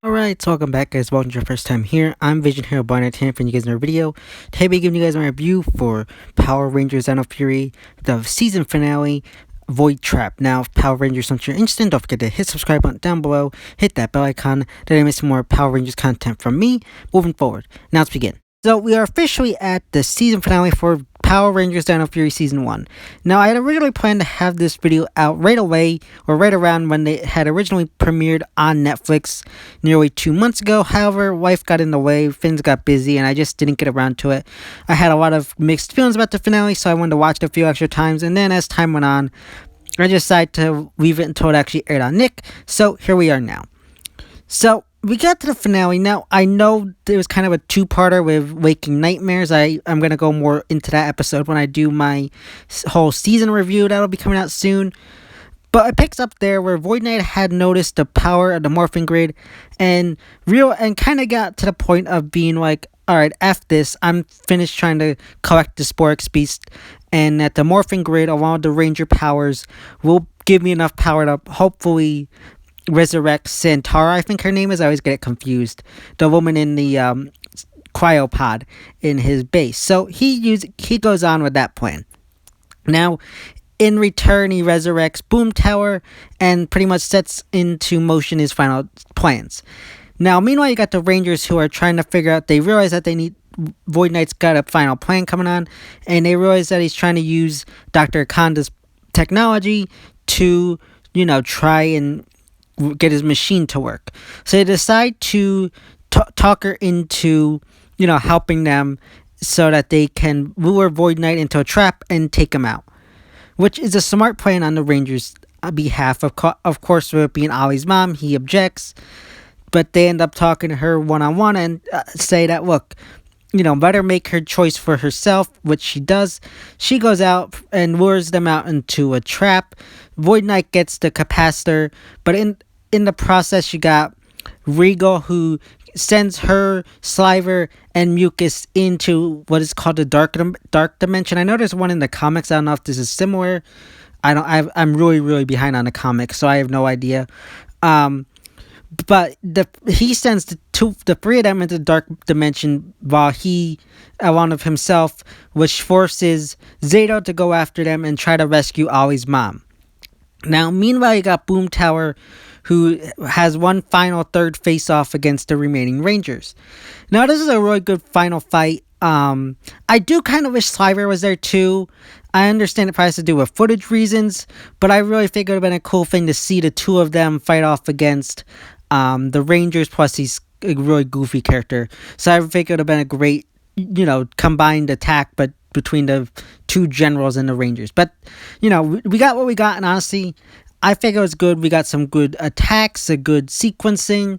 Alright, so welcome back guys, welcome to your first time here. I'm Vision Hero Barnett here for you guys in our video. Today I'll be giving you guys my review for Power Rangers Dino Fury, the season finale, Void Trap. Now, if Power Rangers something you're interested in, don't forget to hit subscribe button down below, hit that bell icon, then I miss more Power Rangers content from me moving forward. Now let's begin. So we are officially at the season finale for Power Rangers Dino Fury Season 1. Now, I had originally planned to have this video out right away, or right around when they had originally premiered on Netflix nearly 2 months ago. However, life got in the way, things got busy, and I just didn't get around to it. I had a lot of mixed feelings about the finale, so I wanted to watch it a few extra times, and then as time went on, I decided to leave it until it actually aired on Nick, so here we are now. So, we got to the finale. Now, I know there was kind of a two-parter with Waking Nightmares. I'm going to go more into that episode when I do my whole season review. That'll be coming out soon. But it picks up there where Void Knight had noticed the power of the morphin grid and kind of got to the point of being like, alright, F this, I'm finished trying to collect the Sporix Beast, and that the morphin grid along with the Ranger powers will give me enough power to hopefully resurrect Santara, I think her name is. I always get it confused. The woman in the cryopod in his base. So he goes on with that plan. Now, in return, he resurrects Boomtower and pretty much sets into motion his final plans. Now, meanwhile, you got the Rangers who are trying to figure out. They realize that they need. Void Knight's got a final plan coming on, and they realize that he's trying to use Dr. Akanda's technology to, try and get his machine to work. So they decide to talk her into, helping them so that they can lure Void Knight into a trap and take him out. Which is a smart plan on the Rangers' behalf. Of course, with it being Ollie's mom, he objects. But they end up talking to her one-on-one and say that, look, let her make her choice for herself, which she does. She goes out and lures them out into a trap. Void Knight gets the capacitor, but in the process, you got Regal, who sends her, Sliver, and Mucus into what is called the dark dimension. I know there's one in the comics. I don't know if this is similar. I'm really, really behind on the comics, so I have no idea. But he sends the three of them into the dark dimension while he, along with himself, which forces Zayto to go after them and try to rescue Ollie's mom. Now, meanwhile, you got Boomtower, who has one final third face-off against the remaining Rangers. Now, this is a really good final fight. I do kind of wish Sliver was there too. I understand it probably has to do with footage reasons, but I really think it would have been a cool thing to see the two of them fight off against the Rangers, plus he's a really goofy character. So I think it would have been a great, combined attack, but between the two generals and the Rangers. But, we got what we got, and honestly, I think it was good. We got some good attacks, a good sequencing,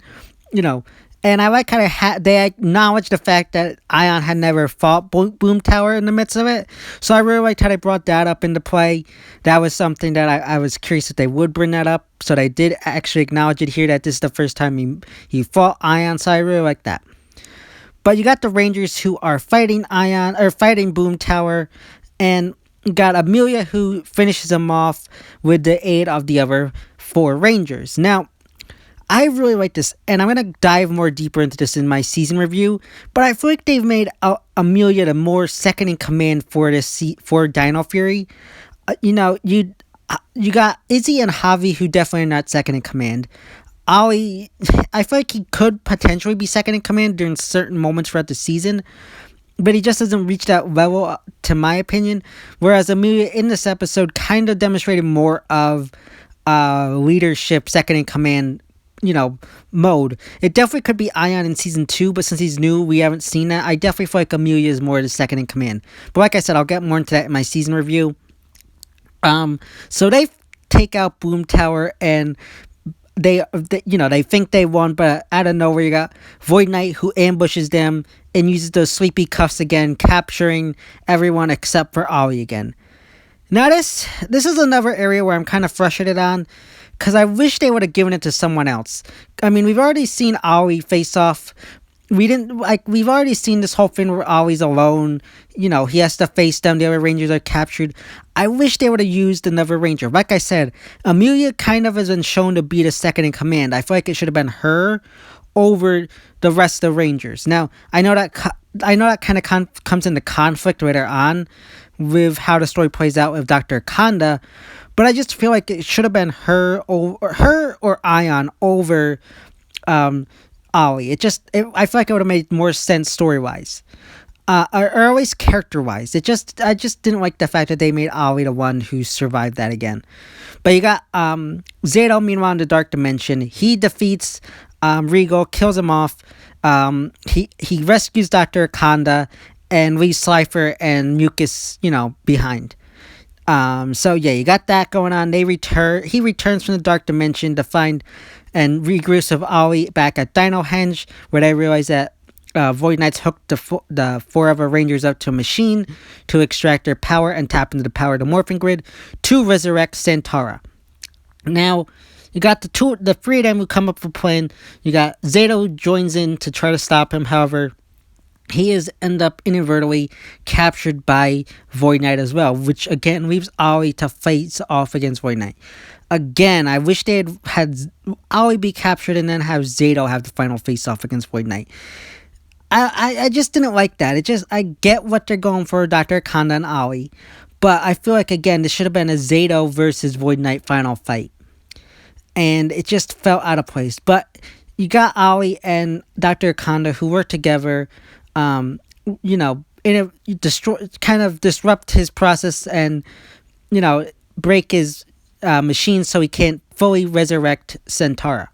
and I like how they acknowledged the fact that Ion had never fought Boomtower in the midst of it. So I really liked how they brought that up into play. That was something that I was curious if they would bring that up. So they did actually acknowledge it here, that this is the first time he fought Ion. So I really like that. But you got the Rangers who are fighting Boomtower, and got Amelia who finishes them off with the aid of the other 4 Rangers. Now, I really like this, and I'm going to dive more deeper into this in my season review, but I feel like they've made Amelia the more second in command for Dino Fury. You got Izzy and Javi, who definitely are not second in command. Ollie, I feel like he could potentially be second in command during certain moments throughout the season, but he just doesn't reach that level, to my opinion. Whereas Amelia in this episode kind of demonstrated more of leadership, second in command, mode. It definitely could be Ion in season 2, but since he's new, we haven't seen that. I definitely feel like Amelia is more the second in command. But like I said, I'll get more into that in my season review. So they take out Boomtower, and they think they won, but out of nowhere you got Void Knight, who ambushes them and uses those sleepy cuffs again, capturing everyone except for Ollie again. Now this is another area where I'm kind of frustrated on, because I wish they would have given it to someone else. I mean, we've already seen Ollie face off we didn't like we've already seen this whole thing where Ollie's alone. He has to face them. The other Rangers are captured. I wish they would have used another Ranger. Like I said, Amelia kind of has been shown to be the second in command. I feel like it should have been her over the rest of the Rangers. Now I know that kind of comes into conflict later on with how the story plays out with Dr. Kanda, but I just feel like it should have been her or Ion over Ollie. I feel like it would have made more sense story wise. Or at least character wise. I just didn't like the fact that they made Ollie the one who survived that again. But you got Zayto, meanwhile, in the Dark Dimension. He defeats Regal, kills him off. He rescues Dr. Kanda and leaves Slifer and Mucus, behind. So yeah, you got that going on. He returns from the Dark Dimension to find and regroups with Ollie back at Dino Henge, where they realize that Void Knights hooked the four other Rangers up to a machine to extract their power and tap into the power of the morphin grid to resurrect Santara. Now, you got the three of them who come up with a plan. You got Zayto joins in to try to stop him. However, he is end up inadvertently captured by Void Knight as well, which again leaves Ollie to face off against Void Knight. Again, I wish they had Ollie be captured and then have Zayto have the final face off against Void Knight. I just didn't like that. I get what they're going for, Dr. Kanda and Ollie, but I feel like again this should have been a Zayto versus Void Knight final fight, and it just felt out of place. But you got Ollie and Dr. Kanda who work together, disrupt his process and break his machine so he can't fully resurrect Santara.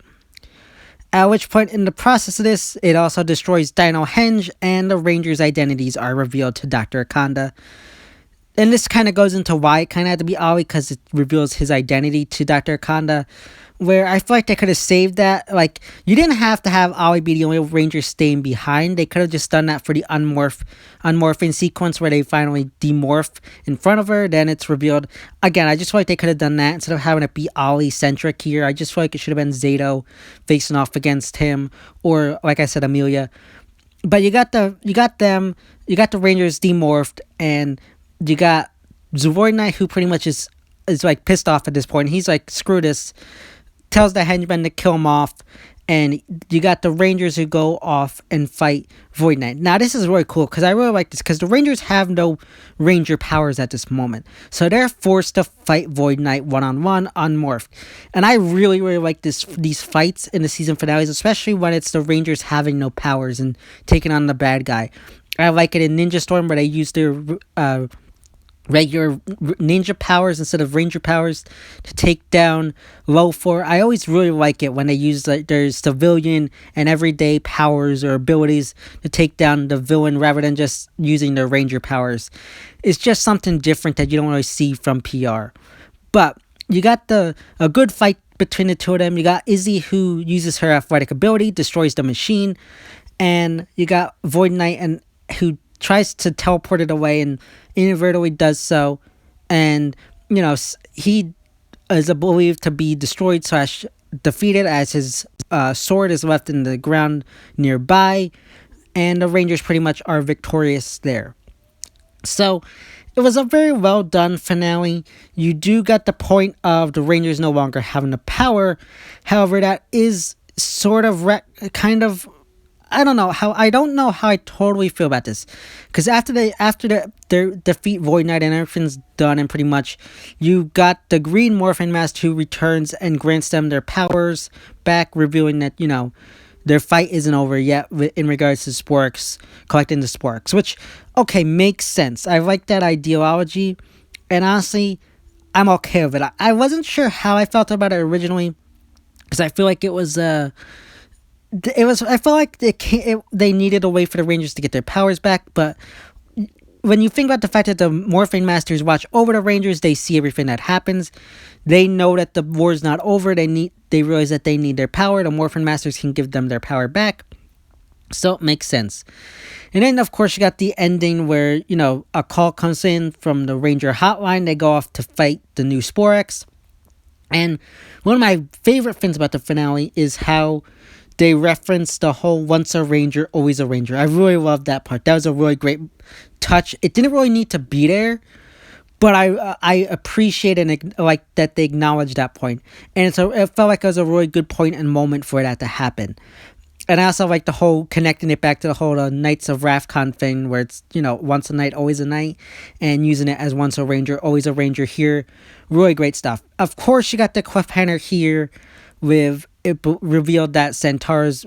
At which point, in the process of this, it also destroys Dino Henge, and the Rangers' identities are revealed to Dr. Akanda. And this kind of goes into why it kind of had to be Ollie, because it reveals his identity to Dr. Akanda, where I feel like they could have saved that. Like, you didn't have to have Ollie be the only Ranger staying behind. They could have just done that for the unmorphing sequence where they finally demorph in front of her. Then it's revealed. Again, I just feel like they could have done that instead of having it be Ollie-centric here. I just feel like it should have been Zayto facing off against him, or, like I said, Amelia. But you got the Rangers demorphed, and you got Void Knight, who pretty much is like pissed off at this point. He's like, screw this. Tells the henchmen to kill him off, and you got the Rangers who go off and fight Void Knight. Now, this is really cool, because I really like this, because the Rangers have no Ranger powers at this moment. So they're forced to fight Void Knight one-on-one, unmorphed. And I really, really like these fights in the season finales, especially when it's the Rangers having no powers and taking on the bad guy. I like it in Ninja Storm, where they use their regular ninja powers instead of ranger powers to take down low four. I always really like it when they use their civilian and everyday powers or abilities to take down the villain rather than just using their ranger powers. It's just something different that you don't really see from PR. But you got a good fight between the two of them. You got Izzy, who uses her athletic ability, destroys the machine, and you got Void Knight and who tries to teleport it away and inadvertently does so, and he is believed to be destroyed / defeated, as his sword is left in the ground nearby, and the Rangers pretty much are victorious there. So it was a very well done finale. You do get the point of the Rangers no longer having the power. However, that is sort of I don't know how I totally feel about this, because after they defeat Void Knight and everything's done, and pretty much you got the Green Morphin Master who returns and grants them their powers back, revealing that their fight isn't over yet in regards to Sporks, collecting the Sporks, which makes sense. I like that ideology, and honestly, I'm okay with it. I wasn't sure how I felt about it originally, because I feel like I felt like they needed a way for the Rangers to get their powers back, but when you think about the fact that the Morphing Masters watch over the Rangers, they see everything that happens. They know that the war's not over. They realize that they need their power. The Morphin Masters can give them their power back. So it makes sense. And then, of course, you got the ending where, a call comes in from the Ranger hotline. They go off to fight the new Sporex. And one of my favorite things about the finale is how they referenced the whole once a ranger, always a ranger. I really loved that part. That was a really great touch. It didn't really need to be there, but I appreciate and like that they acknowledged that point, and so it felt like it was a really good point and moment for that to happen. And I also like the whole connecting it back to the whole Knights of Rathcon thing, where it's, once a night, always a night, and using it as once a ranger, always a ranger here. Really great stuff. Of course, you got the cliffhanger here with it revealed that Santara's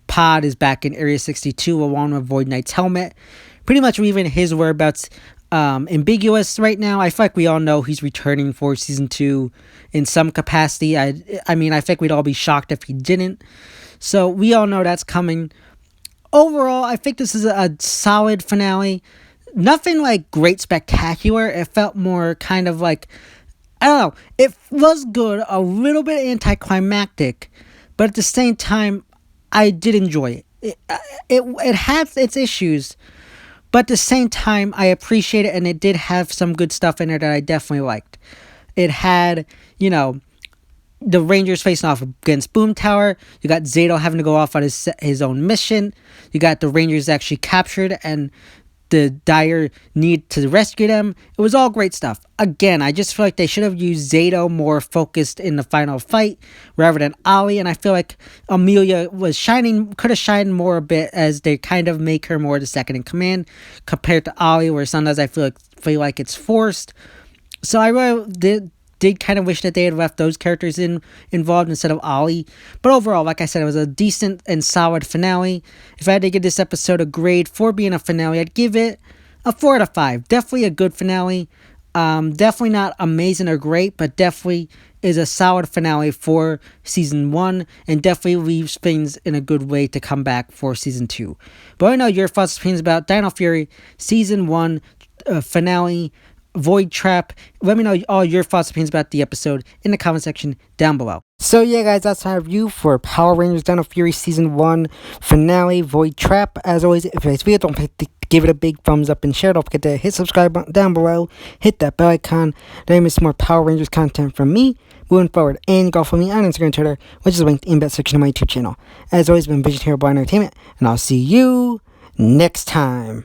pod is back in Area 62 along with Void Knight's helmet. Pretty much leaving his whereabouts ambiguous right now. I feel like we all know he's returning for season 2 in some capacity. I mean, I think we'd all be shocked if he didn't. So we all know that's coming. Overall, I think this is a solid finale. Nothing like great spectacular. It felt more kind of like, I don't know. It was good, a little bit anticlimactic, but at the same time, I did enjoy it. It had its issues, but at the same time, I appreciate it, and it did have some good stuff in there that I definitely liked. It had, the Rangers facing off against Boomtower. You got Zayto having to go off on his own mission. You got the Rangers actually captured and the dire need to rescue them. It was all great stuff. Again, I just feel like they should have used Zayto more focused in the final fight rather than Ollie, and I feel like Amelia could have shined more a bit as they kind of make her more the second in command compared to Ollie, where sometimes I feel like it's forced. So I really did kind of wish that they had left those characters involved instead of Ollie. But overall, like I said, it was a decent and solid finale. If I had to give this episode a grade for being a finale, I'd give it a 4 out of 5. Definitely a good finale. Definitely not amazing or great, but definitely is a solid finale for season 1 and definitely leaves things in a good way to come back for season 2. But I know your thoughts and opinions about Dino Fury season 1 finale, Void Trap. Let me know all your thoughts and opinions about the episode in the comment section down below. So yeah, guys, that's my review for Power Rangers Dino Fury Season 1 Finale, Void Trap. As always, if you guys video, don't forget to give it a big thumbs up and share. Don't forget to hit subscribe button down below. Hit that bell icon. Then miss more Power Rangers content from me moving forward. And go follow me on Instagram and Twitter, which is linked in that section of my YouTube channel. As always, been Vision Hero Boy Entertainment, and I'll see you next time.